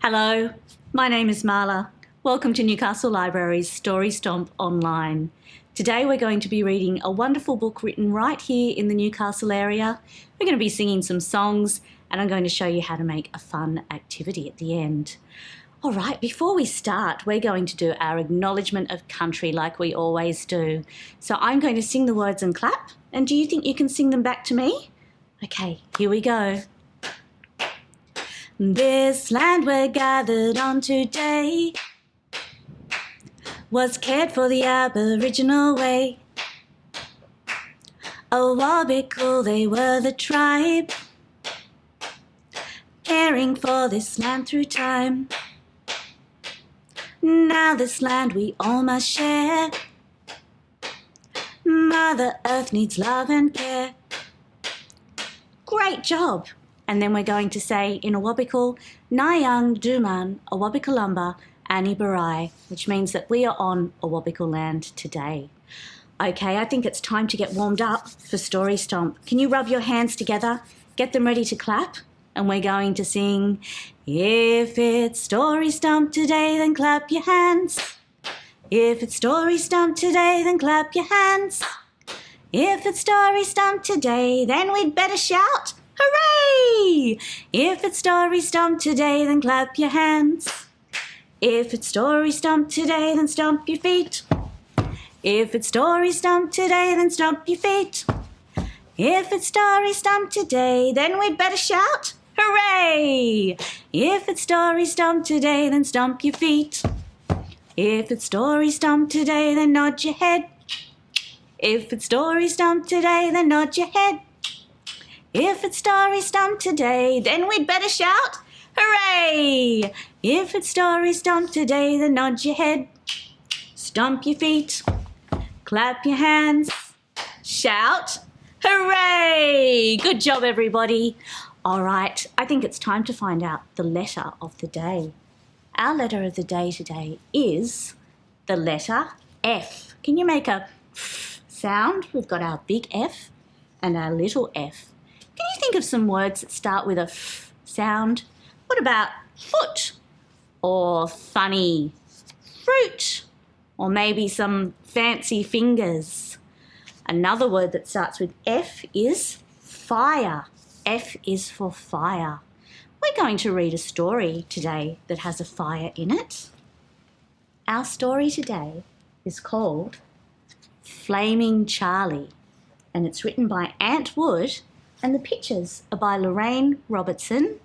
Hello, my name is Marla. Welcome to Newcastle Library's Story Stomp Online. Today we're going to be reading a wonderful book written right here in the Newcastle area. We're going to be singing some songs and I'm going to show you how to make a fun activity at the end. All right, before we start, we're going to do our acknowledgement of country like we always do. So I'm going to sing the words and clap, and do you think you can sing them back to me? Okay, here we go. This land we're gathered on today was cared for the Aboriginal way. Awabakal, they were the tribe, caring for this land through time. Now this land we all must share. Mother Earth needs love and care. Great job! And then we're going to say in Awabakal, Nyang Duman, Awabakalumba, Ani Barai, which means that we are on Awabakal land today. Okay, I think it's time to get warmed up for Story Stomp. Can you rub your hands together, get them ready to clap? And we're going to sing, if it's Story Stomp today, then clap your hands. If it's Story Stomp today, then clap your hands. If it's Story Stomp today, then we'd better shout, hooray! If it's Story Stomp today, then clap your hands. If it's Story Stomp today, then stomp your feet. If it's Story Stomp today, then stomp your feet. If it's Story Stomp today, then we'd better shout, hooray! If it's Story Stomp today, then stomp your feet. If it's Story Stomp today, then nod your head. If it's Story Stomp today, then nod your head. If it's Story Stomp today, then we'd better shout, hooray! If it's Story Stomp today, then nod your head. Stomp your feet. Clap your hands. Shout, hooray! Good job, everybody. All right, I think it's time to find out the letter of the day. Our letter of the day today is the letter F. Can you make a F sound? We've got our big F and our little f. Can you think of some words that start with a F sound? What about foot or funny, fruit, or maybe some fancy fingers? Another word that starts with F is fire. F is for fire. We're going to read a story today that has a fire in it. Our story today is called Flaming Charlie, and it's written by Ant Wood, and the pictures are by Lorraine Robertson,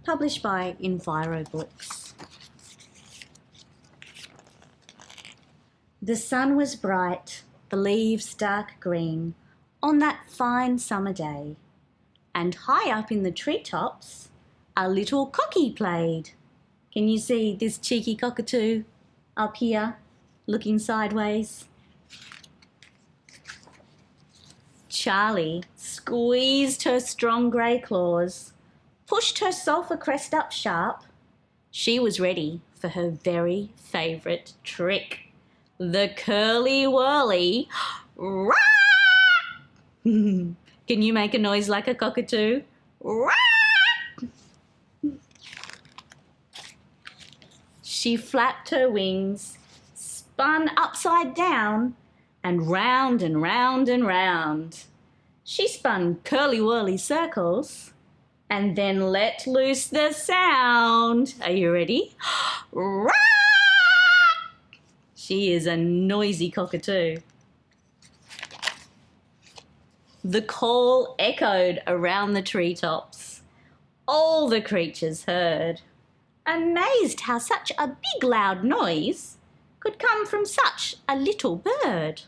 published by Enviro Books. The sun was bright, the leaves dark green, on that fine summer day, and high up in the treetops, a little cockie played. Can you see this cheeky cockatoo up here, looking sideways? Charlie squeezed her strong grey claws, pushed her sulphur crest up sharp. She was ready for her very favourite trick, the curly-whirly rah! Can you make a noise like a cockatoo? Rah! She flapped her wings, spun upside down, and round and round and round. She spun curly-whirly circles and then let loose the sound. Are you ready? Rah! She is a noisy cockatoo. The call echoed around the treetops. All the creatures heard, amazed how such a big loud noise could come from such a little bird.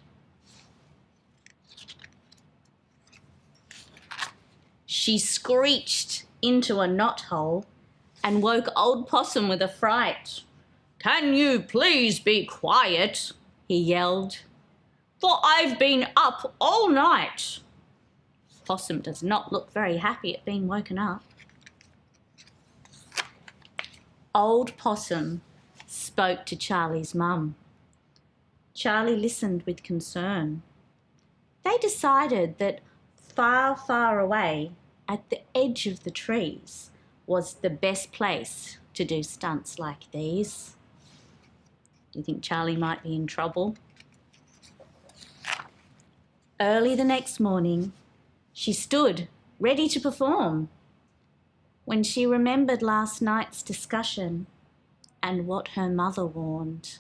She screeched into a knothole and woke Old Possum with a fright. "Can you please be quiet?" he yelled, "for I've been up all night." Possum does not look very happy at being woken up. Old Possum spoke to Charlie's mum. Charlie listened with concern. They decided that far, far away at the edge of the trees was the best place to do stunts like these. Do you think Charlie might be in trouble? Early the next morning, she stood ready to perform when she remembered last night's discussion and what her mother warned.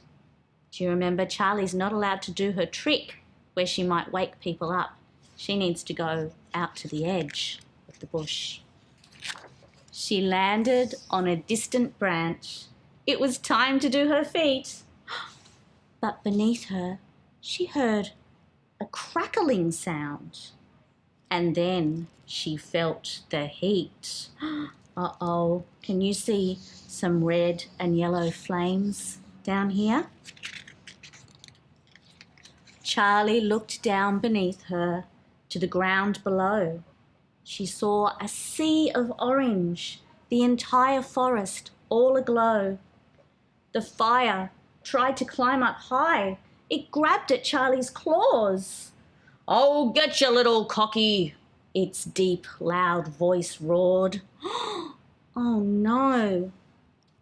Do you remember Charlie's not allowed to do her trick where she might wake people up? She needs to go out to the edge of the bush. She landed on a distant branch. It was time to do her feat. But beneath her, she heard a crackling sound. And then she felt the heat. Uh-oh, can you see some red and yellow flames down here? Charlie looked down beneath her to the ground below. She saw a sea of orange, the entire forest all aglow. The fire tried to climb up high. It grabbed at Charlie's claws. "Oh, get your little cocky," its deep, loud voice roared. Oh no.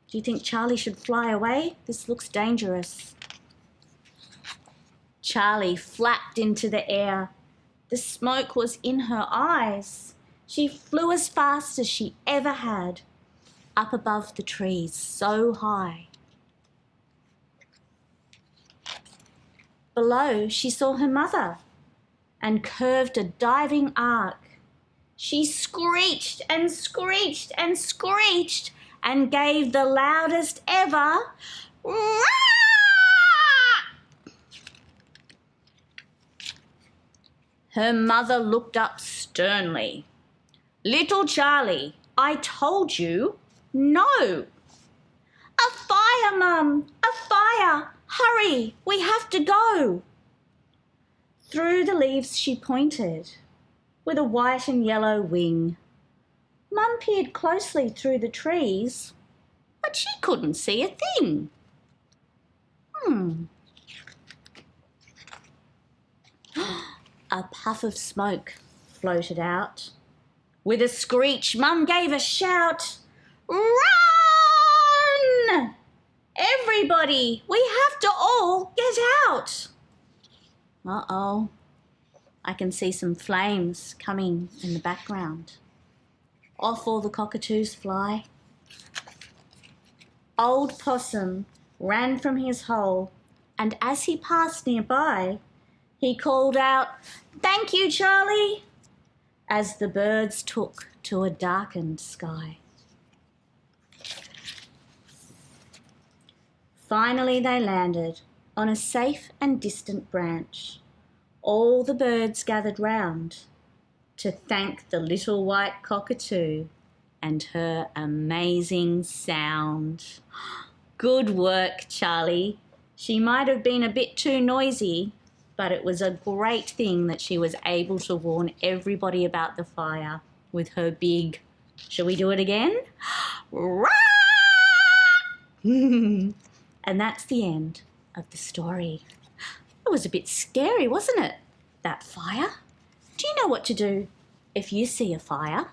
Do you think Charlie should fly away? This looks dangerous. Charlie flapped into the air. The smoke was in her eyes. She flew as fast as she ever had, up above the trees, so high. Below, she saw her mother and curved a diving arc. She screeched and screeched and screeched and gave the loudest ever "Rah!" Her mother looked up sternly. "Little Charlie, I told you, no." "A fire, Mum! A fire! Hurry, we have to go." Through the leaves she pointed, with a white and yellow wing. Mum peered closely through the trees, but she couldn't see a thing. A puff of smoke floated out. With a screech, Mum gave a shout. "Run! Everybody, we have to all get out." Uh-oh, I can see some flames coming in the background. Off all the cockatoos fly. Old Possum ran from his hole, and as he passed nearby, he called out, "Thank you, Charlie," as the birds took to a darkened sky. Finally they landed on a safe and distant branch. All the birds gathered round to thank the little white cockatoo and her amazing sound. Good work, Charlie. She might have been a bit too noisy, but it was a great thing that she was able to warn everybody about the fire with her big, shall we do it again? Rah! And that's the end of the story. It was a bit scary, wasn't it, that fire? Do you know what to do if you see a fire?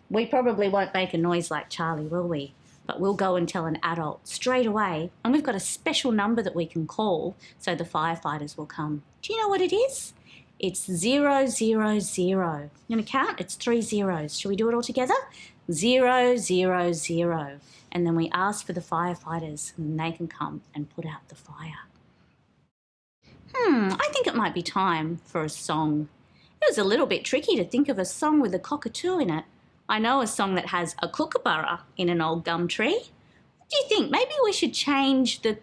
We probably won't make a noise like Charlie, will we? But we'll go and tell an adult straight away, and we've got a special number that we can call so the firefighters will come. Do you know what it is? It's 000. I'm going to count. It's 3 zeros. Shall we do it all together? 000. And then we ask for the firefighters and they can come and put out the fire. I think it might be time for a song. It was a little bit tricky to think of a song with a cockatoo in it. I know a song that has a kookaburra in an old gum tree. What do you think? Maybe we should change the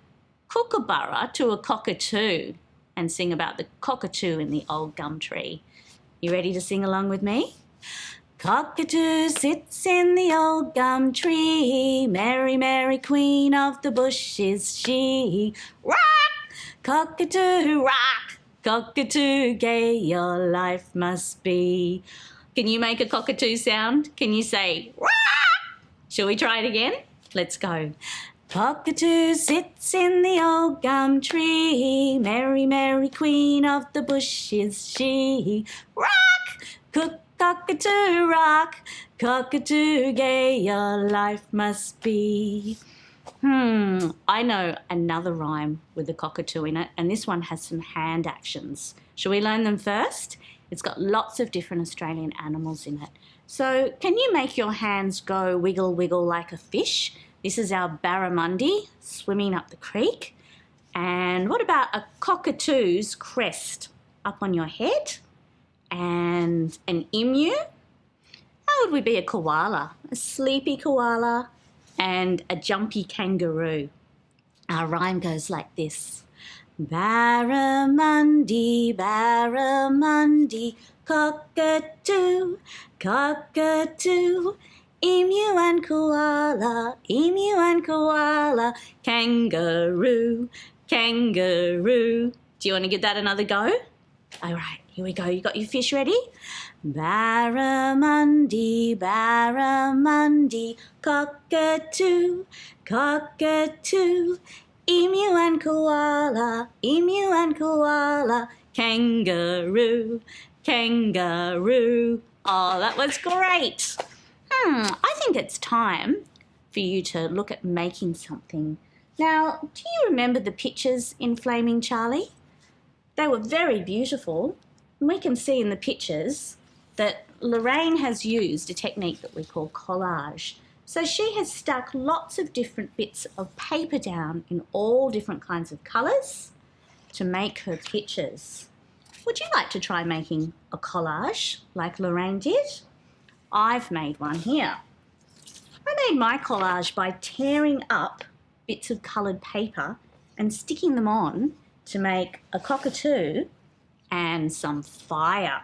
kookaburra to a cockatoo and sing about the cockatoo in the old gum tree. You ready to sing along with me? Cockatoo sits in the old gum tree, Mary, Mary, queen of the bush is she. Rock! Cockatoo, rock! Cockatoo, gay your life must be. Can you make a cockatoo sound? Can you say, rock? Shall we try it again? Let's go. Cockatoo sits in the old gum tree, Mary, Mary, queen of the bush is she. Rock! cockatoo rock, cockatoo gay, your life must be. I know another rhyme with the cockatoo in it, and this one has some hand actions. Shall we learn them first? It's got lots of different Australian animals in it. So can you make your hands go wiggle, wiggle like a fish? This is our barramundi swimming up the creek. And what about a cockatoo's crest up on your head? And an emu? How would we be a koala? A sleepy koala and a jumpy kangaroo. Our rhyme goes like this. Barramundi, barramundi, cockatoo, cockatoo, emu and koala, kangaroo, kangaroo. Do you want to give that another go? All right, here we go. You got your fish ready? Barramundi, barramundi, cockatoo, cockatoo, emu and koala, kangaroo, kangaroo. Oh, that was great. I think it's time for you to look at making something. Now, do you remember the pictures in Flaming Charlie? They were very beautiful. And we can see in the pictures that Lorraine has used a technique that we call collage. So she has stuck lots of different bits of paper down in all different kinds of colours to make her pictures. Would you like to try making a collage like Lorraine did? I've made one here. I made my collage by tearing up bits of coloured paper and sticking them on to make a cockatoo and some fire.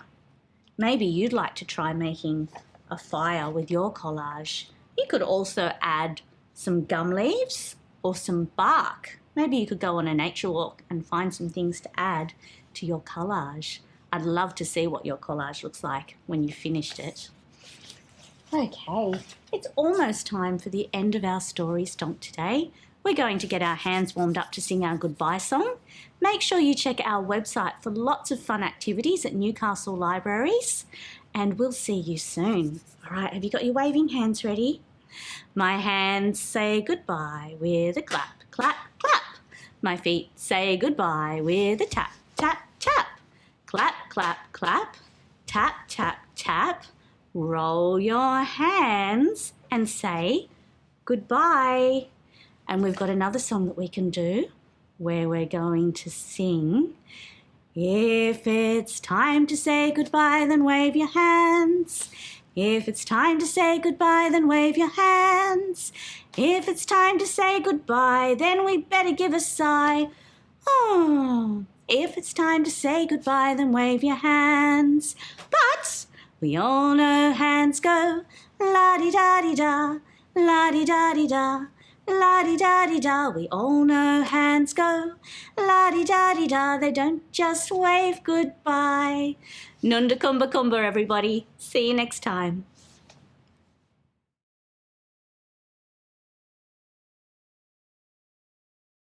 Maybe you'd like to try making a fire with your collage. You could also add some gum leaves or some bark. Maybe you could go on a nature walk and find some things to add to your collage. I'd love to see what your collage looks like when you've finished it. Okay, it's almost time for the end of our story Stomp today. We're going to get our hands warmed up to sing our goodbye song. Make sure you check our website for lots of fun activities at Newcastle Libraries, and we'll see you soon. All right, have you got your waving hands ready? My hands say goodbye with a clap, clap, clap. My feet say goodbye with a tap, tap, tap. Clap, clap, clap, tap, tap, tap. Roll your hands and say goodbye. And we've got another song that we can do where we're going to sing. If it's time to say goodbye, then wave your hands. If it's time to say goodbye, then wave your hands. If it's time to say goodbye, then we better give a sigh. Oh, if it's time to say goodbye, then wave your hands. But we all know hands go la-di-da-di-da, la-di-da-di-da. La-di-da-di-da, we all know hands go la-di-da-di-da, they don't just wave goodbye. Nunda kumba kumba, everybody. See you next time.